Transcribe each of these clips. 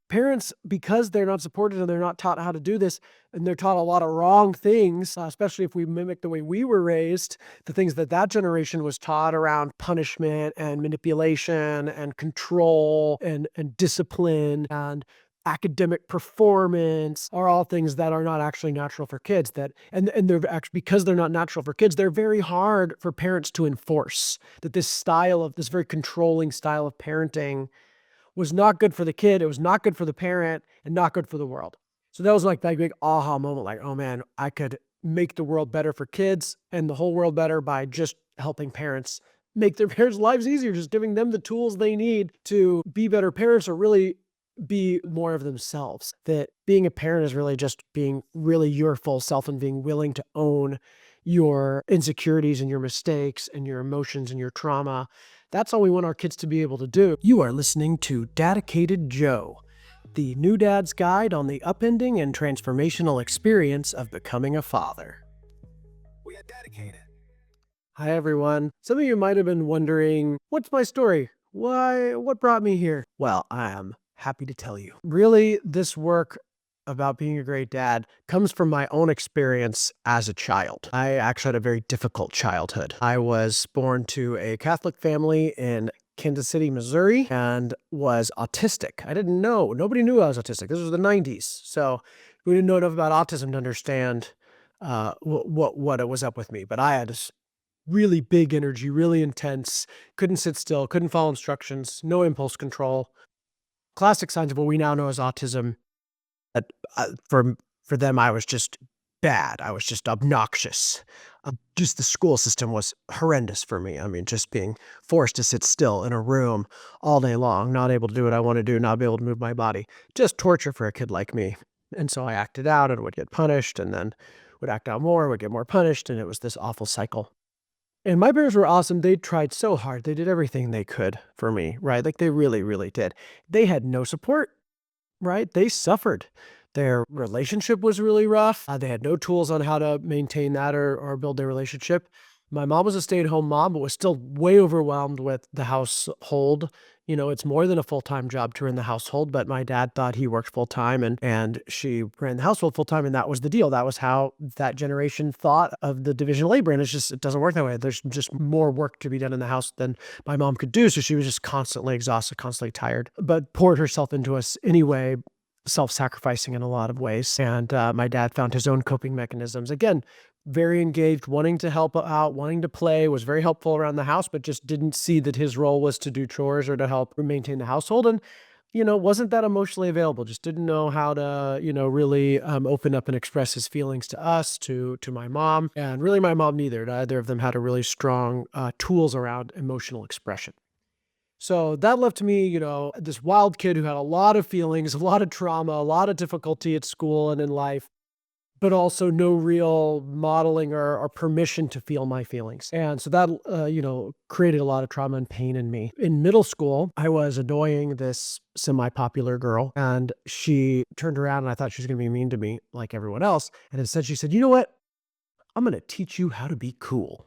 parents, because they're not supported and they're not taught how to do this, and they're taught a lot of wrong things, especially if we mimic the way we were raised, the things that that generation was taught around punishment and manipulation and control and discipline and academic performance are all things that are not actually natural for kids, and they're actually, because they're not natural for kids, they're very hard for parents to enforce. That this very controlling style of parenting was not good for the kid, it was not good for the parent, and not good for the world. So that was like that big aha moment, like, "Oh man, I could make the world better for kids and the whole world better by just helping parents make their parents' lives easier, just giving them the tools they need to be better parents or really be more of themselves." That being a parent is really just being really your full self and being willing to own your insecurities and your mistakes and your emotions and your trauma. That's all we want our kids to be able to do. You are listening to Dedicated Joe, the new dad's guide on the upending and transformational experience of becoming a father. We are dedicated. Hi, everyone. Some of you might have been wondering, what's my story? What brought me here? Well, I am happy to tell you. Really, this work about being a great dad comes from my own experience as a child. I actually had a very difficult childhood. I was born to a Catholic family in Kansas City, Missouri, and was autistic. I didn't know. Nobody knew I was autistic. This was the 90s. So we didn't know enough about autism to understand what it was up with me. But I had this really big energy, really intense, couldn't sit still, couldn't follow instructions, no impulse control. Classic signs of what we now know as autism. Uh, for them, I was just bad. I was just obnoxious. Just the school system was horrendous for me. I mean, just being forced to sit still in a room all day long, not able to do what I want to do, not be able to move my body. Just torture for a kid like me. And so I acted out and would get punished and then would act out more, would get more punished. And it was this awful cycle. And my parents were awesome. They tried so hard. They did everything they could for me, right? Like they really, really did. They had no support, right? They suffered. Their relationship was really rough. They had no tools on how to maintain that or build their relationship. My mom was a stay-at-home mom, but was still way overwhelmed with the household. You know, it's more than a full-time job to run the household, but my dad thought he worked full-time and she ran the household full-time, and that was the deal. That was how that generation thought of the division of labor, and it doesn't work that way. There's just more work to be done in the house than my mom could do, so she was just constantly exhausted, constantly tired, but poured herself into us anyway, self-sacrificing in a lot of ways. And my dad found his own coping mechanisms. Again, very engaged, wanting to help out, wanting to play, was very helpful around the house, but just didn't see that his role was to do chores or to help maintain the household. And, wasn't that emotionally available, just didn't know how to, really open up and express his feelings to us, to my mom. And really my mom neither. Neither of them had a really strong tools around emotional expression. So that left me, this wild kid who had a lot of feelings, a lot of trauma, a lot of difficulty at school and in life, but also no real modeling or permission to feel my feelings. And so that, created a lot of trauma and pain in me. In middle school, I was annoying this semi-popular girl, and she turned around and I thought she was going to be mean to me like everyone else. And instead she said, "You know what? I'm going to teach you how to be cool."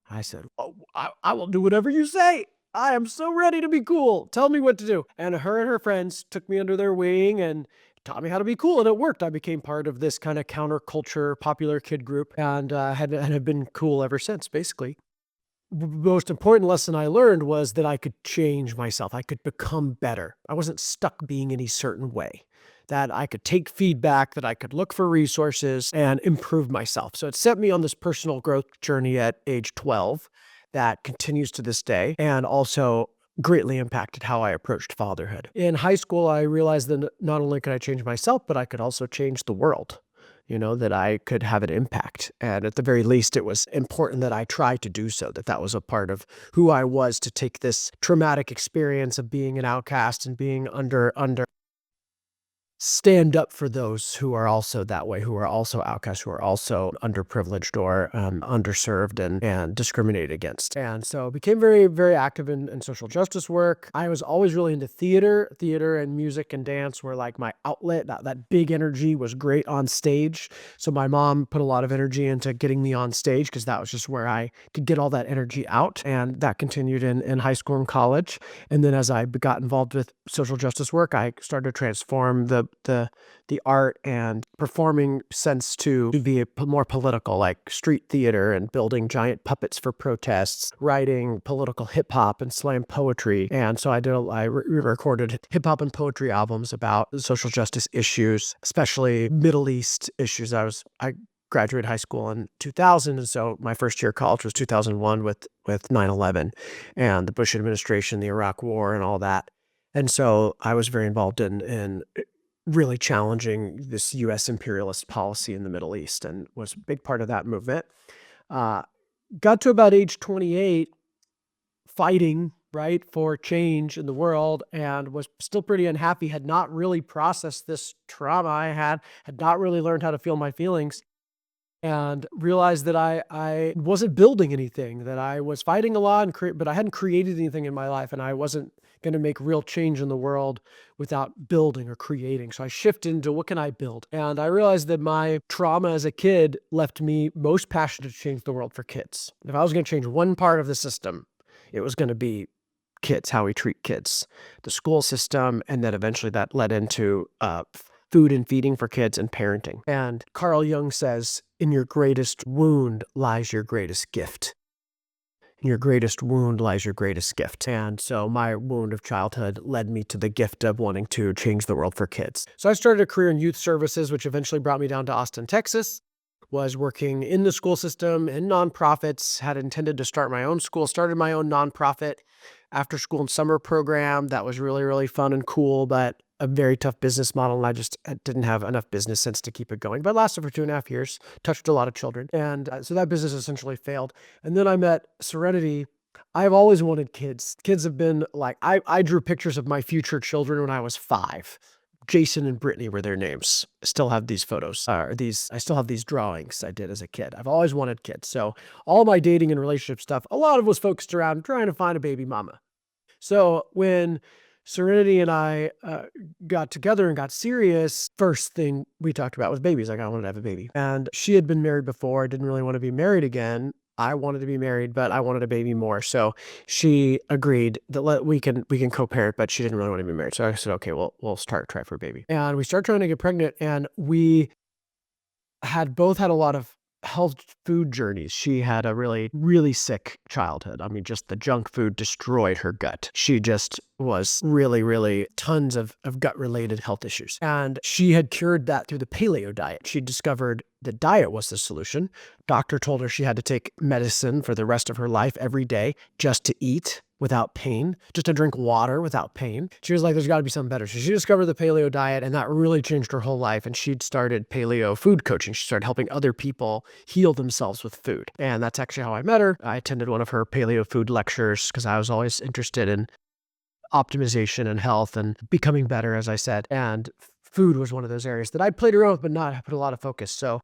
I said, "Oh, I will do whatever you say. I am so ready to be cool. Tell me what to do." And her friends took me under their wing and taught me how to be cool, and it worked. I became part of this kind of counterculture popular kid group and have been cool ever since, basically. The most important lesson I learned was that I could change myself. I could become better. I wasn't stuck being any certain way. That I could take feedback, that I could look for resources and improve myself. So it set me on this personal growth journey at age 12 that continues to this day and also greatly impacted how I approached fatherhood. In high school, I realized that not only could I change myself, but I could also change the world. That I could have an impact. And at the very least, it was important that I try to do so, that was a part of who I was, to take this traumatic experience of being an outcast and being under stand up for those who are also that way, who are also outcasts, who are also underprivileged or underserved and discriminated against. And so became very, very active in social justice work. I was always really into theater. Theater and music and dance were like my outlet. That big energy was great on stage. So my mom put a lot of energy into getting me on stage because that was just where I could get all that energy out. And that continued in high school and college. And then as I got involved with social justice work, I started to transform the art and performing sense to be more political, like street theater and building giant puppets for protests, writing political hip hop and slam poetry. And so I recorded hip hop and poetry albums about social justice issues, especially Middle East issues. I graduated high school in 2000, and so my first year of college was 2001 with 9/11 and the Bush administration, the Iraq War, and all that. And so I was very involved in really challenging this U.S. imperialist policy in the Middle East and was a big part of that movement. Uh, got to about age 28, fighting, right, for change in the world and was still pretty unhappy, had not really processed this trauma I had not really learned how to feel my feelings and realized that I wasn't building anything, that I was fighting a lot, but I hadn't created anything in my life, and I wasn't going to make real change in the world without building or creating. So I shifted into what can I build? And I realized that my trauma as a kid left me most passionate to change the world for kids. If I was going to change one part of the system, it was going to be kids, how we treat kids, the school system, and then eventually that led into food and feeding for kids and parenting. And Carl Jung says, in your greatest wound lies your greatest gift. In your greatest wound lies your greatest gift. And so my wound of childhood led me to the gift of wanting to change the world for kids. So I started a career in youth services, which eventually brought me down to Austin, Texas. Was working in the school system, in nonprofits, had intended to start my own school, started my own nonprofit after school and summer program. That was really, really fun and cool, but a very tough business model. And I didn't have enough business sense to keep it going, but it lasted for 2.5 years, touched a lot of children. And so that business essentially failed. And then I met Serenity. I've always wanted kids. Kids have been like, I drew pictures of my future children when I was 5. Jason and Brittany were their names. I still have these photos, I still have these drawings I did as a kid. I've always wanted kids. So all my dating and relationship stuff, a lot of it was focused around trying to find a baby mama. So when Serenity and I got together and got serious, first thing we talked about was babies. Like I wanted to have a baby. And she had been married before. I didn't really want to be married again. I wanted to be married, but I wanted a baby more. So she agreed that we can co-parent, but she didn't really want to be married. So I said, okay, well, we'll try for a baby. And we started trying to get pregnant, and we had both had a lot of health food journeys. She had a really, really sick childhood. I mean, just the junk food destroyed her gut. She just was really, really tons of gut-related health issues. And she had cured that through the paleo diet. She discovered the diet was the solution. Doctor told her she had to take medicine for the rest of her life every day just to eat without pain, just to drink water without pain. She was like, there's got to be something better. So she discovered the paleo diet, and that really changed her whole life. And she'd started paleo food coaching. She started helping other people heal themselves with food. And that's actually how I met her. I attended one of her paleo food lectures because I was always interested in optimization and health and becoming better, as I said. And food was one of those areas that I played around with, but not put a lot of focus. So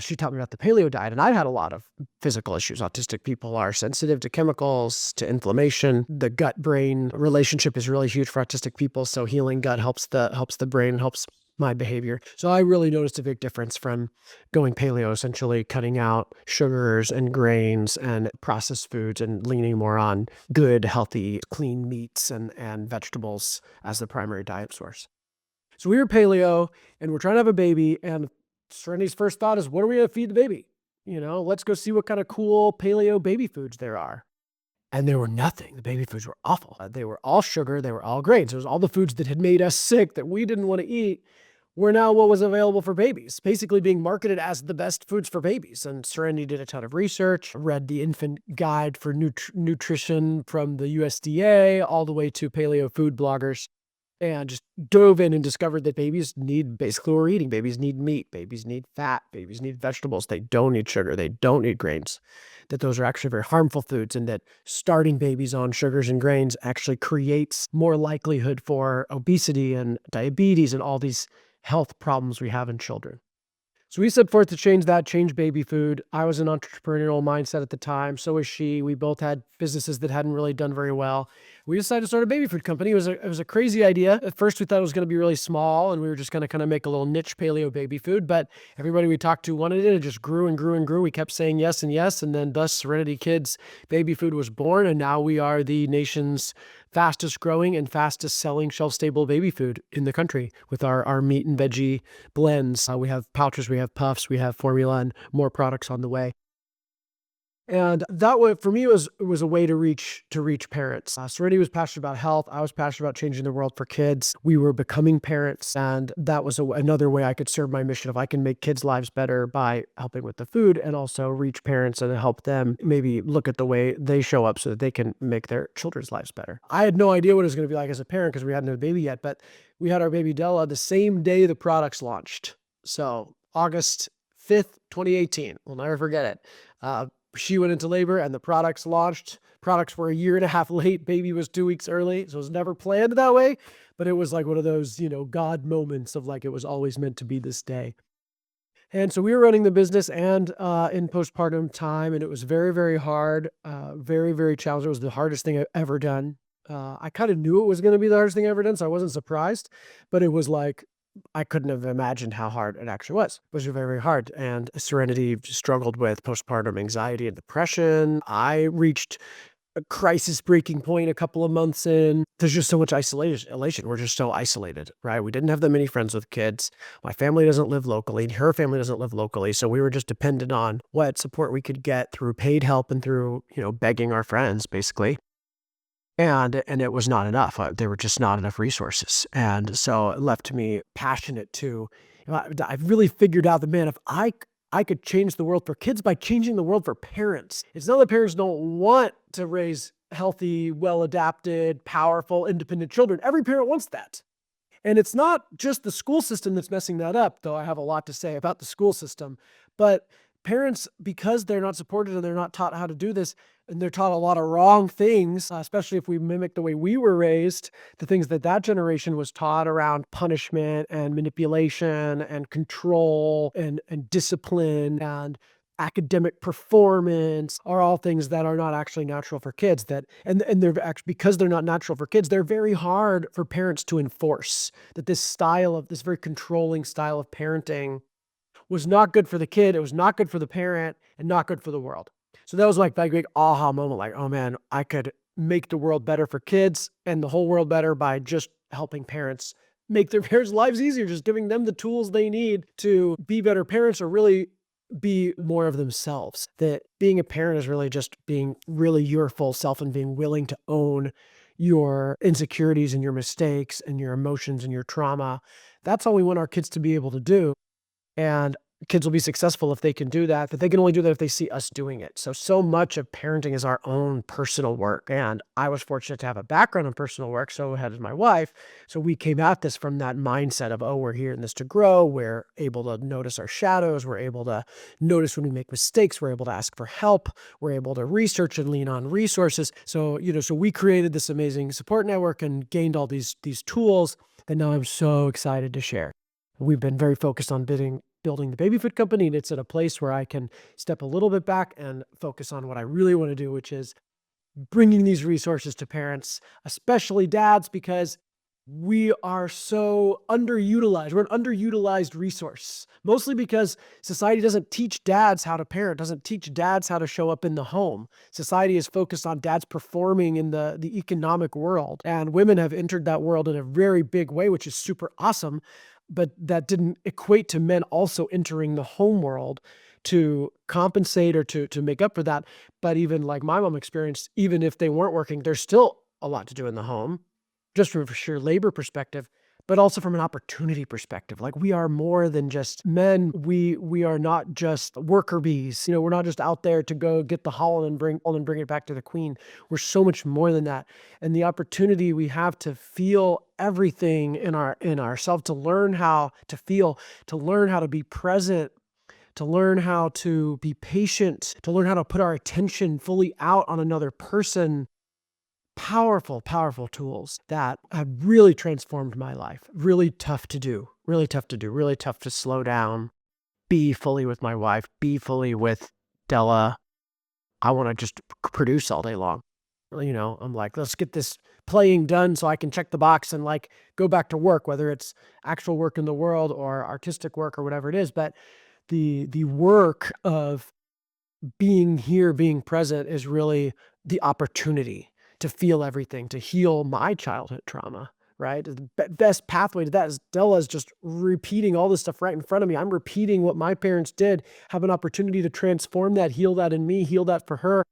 she taught me about the paleo diet, and I've had a lot of physical issues. Autistic people are sensitive to chemicals, to inflammation. The gut-brain relationship is really huge for autistic people. So healing gut helps the brain, helps my behavior. So I really noticed a big difference from going paleo, essentially cutting out sugars and grains and processed foods and leaning more on good, healthy, clean meats and vegetables as the primary diet source. So we were paleo, and we're trying to have a baby, and Serenity's first thought is, what are we going to feed the baby? Let's go see what kind of cool paleo baby foods there are. And there were nothing. The baby foods were awful. They were all sugar. They were all grains. It was all the foods that had made us sick that we didn't want to eat were now what was available for babies, basically being marketed as the best foods for babies. And Serenity did a ton of research, read the infant guide for nutrition from the USDA all the way to paleo food bloggers, and just dove in and discovered that babies need basically what we're eating. Babies need meat, babies need fat, babies need vegetables. They don't need sugar. They don't need grains. That those are actually very harmful foods, and that starting babies on sugars and grains actually creates more likelihood for obesity and diabetes and all these health problems we have in children. So we set forth to change that, change baby food. I was an entrepreneurial mindset at the time. So was she. We both had businesses that hadn't really done very well. We decided to start a baby food company. It was a crazy idea. At first, we thought it was going to be really small, and we were just going to kind of make a little niche paleo baby food. But everybody we talked to wanted it. It just grew and grew and grew. We kept saying yes and yes, and then thus Serenity Kids Baby Food was born, and now we are the nation's fastest growing and fastest selling shelf stable baby food in the country with our meat and veggie blends. We have pouches, we have puffs, we have formula, and more products on the way. And that way, for me, it was a way to reach parents. Serenity was passionate about health. I was passionate about changing the world for kids. We were becoming parents, and that was another way I could serve my mission. If I can make kids' lives better by helping with the food, and also reach parents and help them maybe look at the way they show up so that they can make their children's lives better. I had no idea what it was going to be like as a parent because we hadn't had a baby yet, but we had our baby Della the same day the products launched. So August 5th, 2018. We'll never forget it. She went into labor and the products launched. Products were a year and a half late. Baby was 2 weeks early. So it was never planned that way. But it was like one of those, God moments of like it was always meant to be this day. And so we were running the business and in postpartum time, and it was very, very hard, very, very challenging. It was the hardest thing I've ever done. I kind of knew it was going to be the hardest thing I've ever done, so I wasn't surprised. But it was like I couldn't have imagined how hard it actually was. It was very, very hard. And Serenity struggled with postpartum anxiety and depression. I reached a crisis breaking point a couple of months in. There's just so much isolation. We're just so isolated, right? We didn't have that many friends with kids. My family doesn't live locally. Her family doesn't live locally. So we were just dependent on what support we could get through paid help and through, begging our friends, basically. And it was not enough. There were just not enough resources. And so it left me passionate to, I've really figured out that, man, if I could change the world for kids by changing the world for parents. It's not that parents don't want to raise healthy, well-adapted, powerful, independent children. Every parent wants that. And it's not just the school system that's messing that up, though I have a lot to say about the school system. But parents, because they're not supported and they're not taught how to do this, and they're taught a lot of wrong things, especially if we mimic the way we were raised, the things that generation was taught around punishment and manipulation and control and discipline and academic performance are all things that are not actually natural for kids, and they're actually, because they're not natural for kids, they're very hard for parents to enforce. That this very controlling style of parenting was not good for the kid, it was not good for the parent, and not good for the world. So that was like that big aha moment, like, "Oh, man, I could make the world better for kids and the whole world better by just helping parents make their parents' lives easier, just giving them the tools they need to be better parents or really be more of themselves." That being a parent is really just being really your full self and being willing to own your insecurities and your mistakes and your emotions and your trauma. That's all we want our kids to be able to do. And kids will be successful if they can do that, but they can only do that if they see us doing it. So much of parenting is our own personal work. And I was fortunate to have a background in personal work, so had my wife. So we came at this from that mindset of, oh, we're here in this to grow. We're able to notice our shadows. We're able to notice when we make mistakes. We're able to ask for help. We're able to research and lean on resources. So we created this amazing support network and gained all these tools that now I'm so excited to share. We've been very focused on building the baby food company, and it's at a place where I can step a little bit back and focus on what I really want to do, which is bringing these resources to parents, especially dads, because we are so underutilized. We're an underutilized resource, mostly because society doesn't teach dads how to parent, doesn't teach dads how to show up in the home. Society is focused on dads performing in the economic world, and women have entered that world in a very big way, which is super awesome. But that didn't equate to men also entering the home world to compensate or to make up for that. But even like my mom experienced, even if they weren't working, there's still a lot to do in the home, just from a sheer labor perspective, but also from an opportunity perspective. Like we are more than just men. We are not just worker bees. We're not just out there to go get the pollen and bring it back to the queen. We're so much more than that. And the opportunity we have to feel everything in ourselves, to learn how to feel, to learn how to be present, to learn how to be patient, to learn how to put our attention fully out on another person, powerful, powerful tools that have really transformed my life. Really tough to do, really tough to do, really tough to slow down, be fully with my wife, be fully with Della. I want to just produce all day long. I'm like, let's get this playing done so I can check the box and like go back to work, whether it's actual work in the world or artistic work or whatever it is. But the work of being here, being present is really the opportunity to feel everything, to heal my childhood trauma, right? The best pathway to that is Della is just repeating all this stuff right in front of me. I'm repeating what my parents did, have an opportunity to transform that, heal that in me, heal that for her,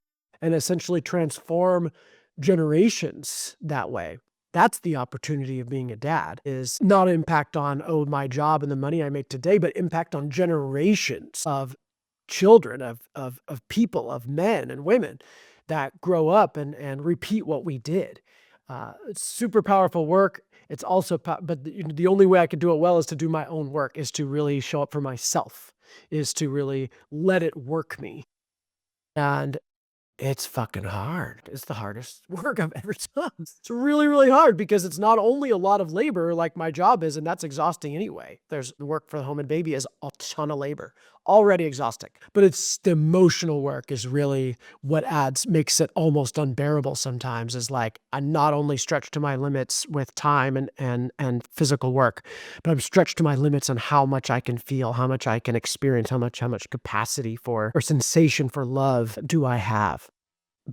and essentially transform generations that way. That's the opportunity of being a dad, is not impact on, oh, my job and the money I make today, but impact on generations of children, of people, of men and women that grow up and repeat what we did. It's super powerful work. It's also, but the only way I could do it well is to do my own work, is to really show up for myself, is to really let it work me. And it's fucking hard. It's the hardest work I've ever done. It's really, really hard because it's not only a lot of labor like my job is, and that's exhausting anyway. There's the work for the home and baby is a ton of labor, already exhausting. But it's the emotional work is really what makes it almost unbearable sometimes, is like I'm not only stretched to my limits with time and physical work, but I'm stretched to my limits on how much I can feel, how much I can experience, how much capacity for or sensation for love do I have.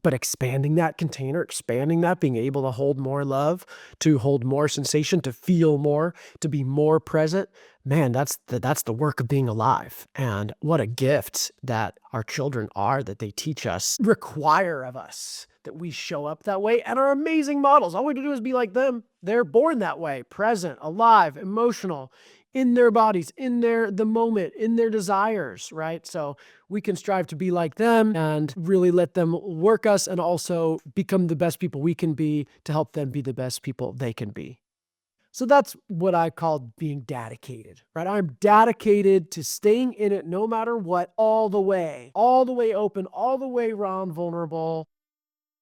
But expanding that container, expanding that, being able to hold more love, to hold more sensation, to feel more, to be more present, man, that's the work of being alive. And what a gift that our children are, that they teach us, require of us, that we show up that way and are amazing models. All we have to do is be like them. They're born that way, present, alive, emotional, in their bodies, in the moment, in their desires, right? So we can strive to be like them and really let them work us, and also become the best people we can be to help them be the best people they can be. So that's what I call being dedicated, right? I'm dedicated to staying in it no matter what, all the way open, all the way raw and vulnerable,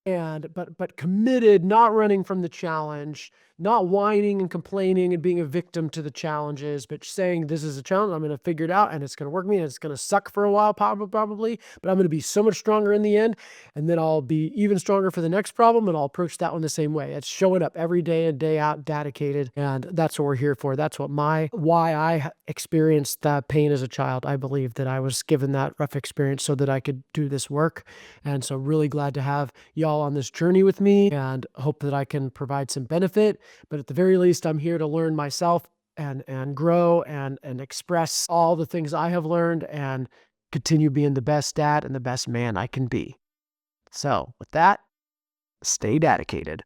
and but committed, not running from the challenge, not whining and complaining and being a victim to the challenges, but saying, this is a challenge, I'm going to figure it out, and it's going to work me, and it's going to suck for a while, probably, but I'm going to be so much stronger in the end, and then I'll be even stronger for the next problem, and I'll approach that one the same way. It's showing up every day and day out, dedicated, and that's what we're here for. That's why I experienced that pain as a child. I believe that I was given that rough experience so that I could do this work, and so really glad to have y'all on this journey with me, and hope that I can provide some benefit. But at the very least, I'm here to learn myself and grow and express all the things I have learned, and continue being the best dad and the best man I can be. So with that, stay dedicated.